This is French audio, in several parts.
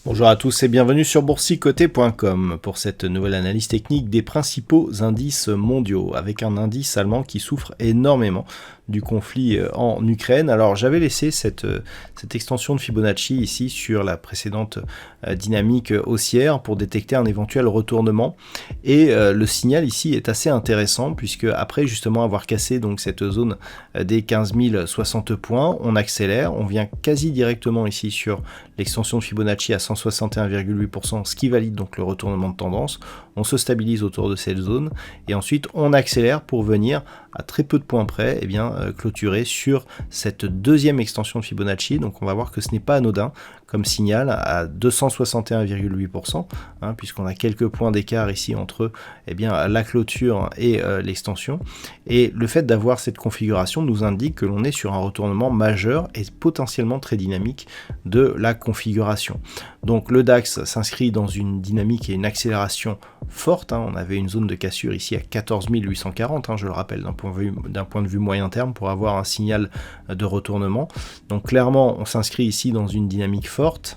Bonjour à tous et bienvenue sur boursicoté.com pour cette nouvelle analyse technique des principaux indices mondiaux, avec un indice allemand qui souffre énormément du conflit en Ukraine. Alors j'avais laissé cette extension de Fibonacci ici sur la précédente dynamique haussière pour détecter un éventuel retournement, et le signal ici est assez intéressant puisque après justement avoir cassé donc cette zone des 15 060 points, on accélère, on vient quasi directement ici sur l'extension de Fibonacci à 161,8%, ce qui valide donc le retournement de tendance. On se stabilise autour de cette zone et ensuite on accélère pour venir à très peu de points près clôturer sur cette deuxième extension de Fibonacci. Donc on va voir que ce n'est pas anodin comme signal à 261,8%, puisqu'on a quelques points d'écart ici entre la clôture et l'extension. Et le fait d'avoir cette configuration nous indique que l'on est sur un retournement majeur et potentiellement très dynamique de la configuration. Donc le DAX s'inscrit dans une dynamique et une accélération forte. On avait une zone de cassure ici à 14 840, je le rappelle, d'un point de vue moyen terme pour avoir un signal de retournement. Donc clairement, on s'inscrit ici dans une dynamique forte.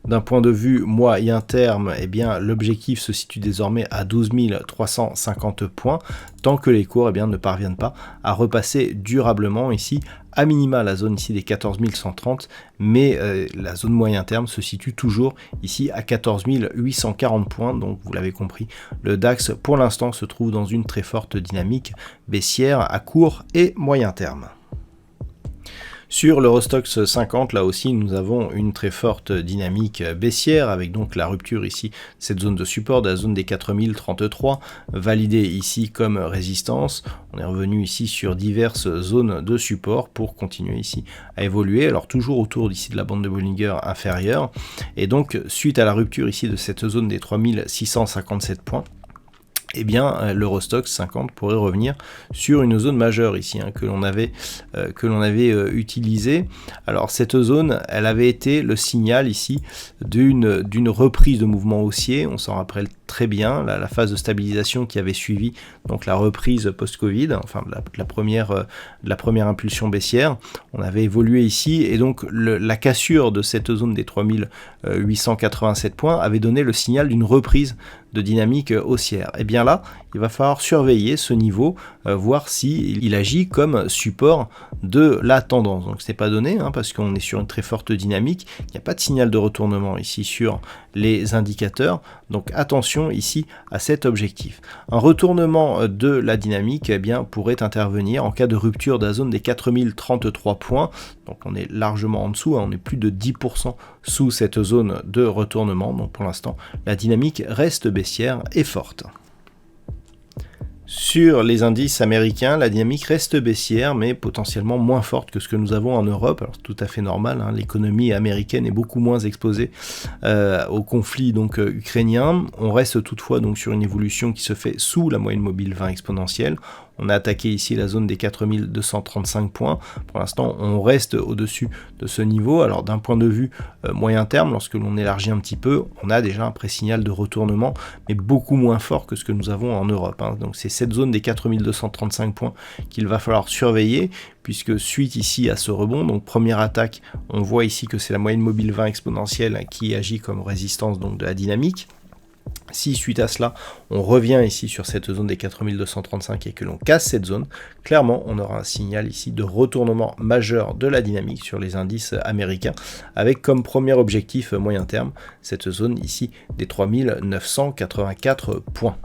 D'un point de vue moyen terme, l'objectif se situe désormais à 12 350 points, tant que les cours ne parviennent pas à repasser durablement ici, à minima la zone ici des 14 130, mais la zone moyen terme se situe toujours ici à 14 840 points, donc vous l'avez compris, le DAX pour l'instant se trouve dans une très forte dynamique baissière à court et moyen terme. Sur l'Eurostoxx 50, là aussi, nous avons une très forte dynamique baissière, avec donc la rupture ici, cette zone de support de la zone des 4033, validée ici comme résistance. On est revenu ici sur diverses zones de support pour continuer ici à évoluer, alors toujours autour d'ici de la bande de Bollinger inférieure. Et donc, suite à la rupture ici de cette zone des 3657 points, l'Eurostoxx 50 pourrait revenir sur une zone majeure ici que l'on avait utilisée. Alors cette zone, elle avait été le signal ici d'une reprise de mouvement haussier. On s'en rappelle très bien, la phase de stabilisation qui avait suivi donc la reprise post-Covid, enfin la première impulsion baissière. On avait évolué ici et donc la cassure de cette zone des 3887 points avait donné le signal d'une reprise de dynamique haussière. Et bien là, il va falloir surveiller ce niveau, voir s'il agit comme support de la tendance. Donc c'est pas donné, parce qu'on est sur une très forte dynamique, il n'y a pas de signal de retournement ici sur les indicateurs, donc attention ici à cet objectif. Un retournement de la dynamique pourrait intervenir en cas de rupture de la zone des 4033 points, donc on est largement en dessous, on est plus de 10% sous cette zone de retournement, donc pour l'instant la dynamique reste baissière et forte. Sur les indices américains, la dynamique reste baissière, mais potentiellement moins forte que ce que nous avons en Europe. Alors, c'est tout à fait normal, l'économie américaine est beaucoup moins exposée au conflit ukrainien. On reste toutefois donc sur une évolution qui se fait sous la moyenne mobile 20 exponentielle. On a attaqué ici la zone des 4235 points. Pour l'instant, on reste au-dessus de ce niveau. Alors d'un point de vue moyen terme, lorsque l'on élargit un petit peu, on a déjà un pré-signal de retournement, mais beaucoup moins fort que ce que nous avons en Europe. Donc c'est cette zone des 4235 points qu'il va falloir surveiller, puisque suite ici à ce rebond, donc première attaque, on voit ici que c'est la moyenne mobile 20 exponentielle qui agit comme résistance donc de la dynamique. Si suite à cela, on revient ici sur cette zone des 4235 et que l'on casse cette zone, clairement, on aura un signal ici de retournement majeur de la dynamique sur les indices américains, avec comme premier objectif moyen terme, cette zone ici des 3984 points.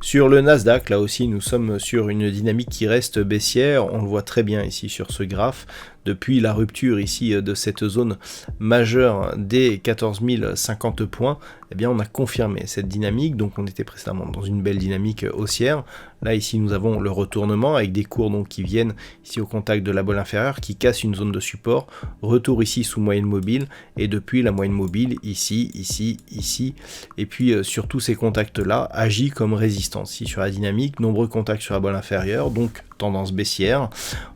Sur le Nasdaq, là aussi, nous sommes sur une dynamique qui reste baissière. On le voit très bien ici sur ce graphe. depuis la rupture ici de cette zone majeure des 14 050 points, eh bien on a confirmé cette dynamique. Donc on était précédemment dans une belle dynamique haussière. Là ici nous avons le retournement avec des cours donc qui viennent ici au contact de la bolle inférieure, qui casse une zone de support, retour ici sous moyenne mobile, et depuis la moyenne mobile ici, ici, et puis sur tous ces contacts là agit comme résistance. Ici sur la dynamique, nombreux contacts sur la bolle inférieure, donc tendance baissière.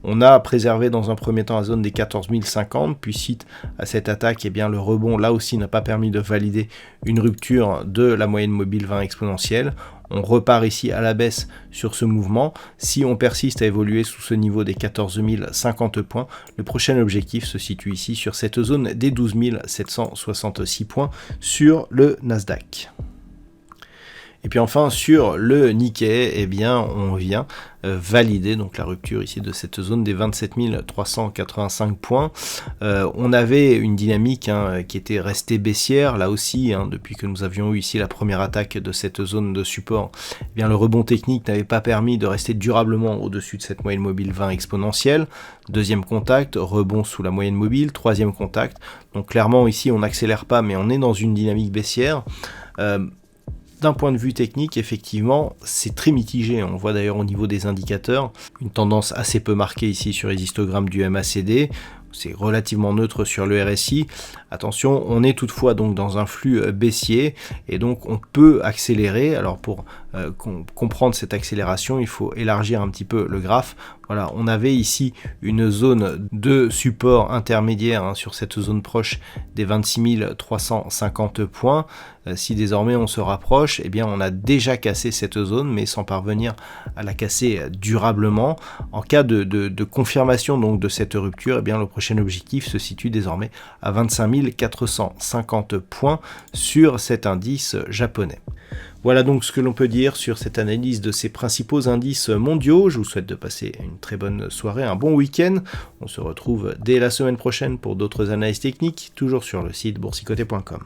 On a préservé dans un premier temps la zone des 14 050, puis suite à cette attaque, eh bien le rebond là aussi n'a pas permis de valider une rupture de la moyenne mobile 20 exponentielle. On repart ici à la baisse sur ce mouvement. Si on persiste à évoluer sous ce niveau des 14 050 points, le prochain objectif se situe ici sur cette zone des 12 766 points sur le Nasdaq. Et puis enfin sur le Nikkei, eh bien on vient valider donc la rupture ici de cette zone des 27 385 points. On avait une dynamique qui était restée baissière là aussi depuis que nous avions eu ici la première attaque de cette zone de support. Eh bien le rebond technique n'avait pas permis de rester durablement au-dessus de cette moyenne mobile 20 exponentielle. Deuxième contact, rebond sous la moyenne mobile. Troisième contact, donc clairement ici on n'accélère pas mais on est dans une dynamique baissière. D'un point de vue technique, effectivement, c'est très mitigé. On voit d'ailleurs au niveau des indicateurs une tendance assez peu marquée ici sur les histogrammes du MACD. C'est relativement neutre sur le RSI. Attention, on est toutefois donc dans un flux baissier et donc on peut accélérer. Alors pour comprendre cette accélération, il faut élargir un petit peu le graphe. Voilà, on avait ici une zone de support intermédiaire sur cette zone proche des 26 350 points. Si désormais on se rapproche, eh bien on a déjà cassé cette zone, mais sans parvenir à la casser durablement. En cas de confirmation donc de cette rupture, eh bien le prochain objectif se situe désormais à 25 450 points sur cet indice japonais. Voilà donc ce que l'on peut dire sur cette analyse de ces principaux indices mondiaux. Je vous souhaite de passer une très bonne soirée, un bon week-end. On se retrouve dès la semaine prochaine pour d'autres analyses techniques, toujours sur le site boursicoté.com.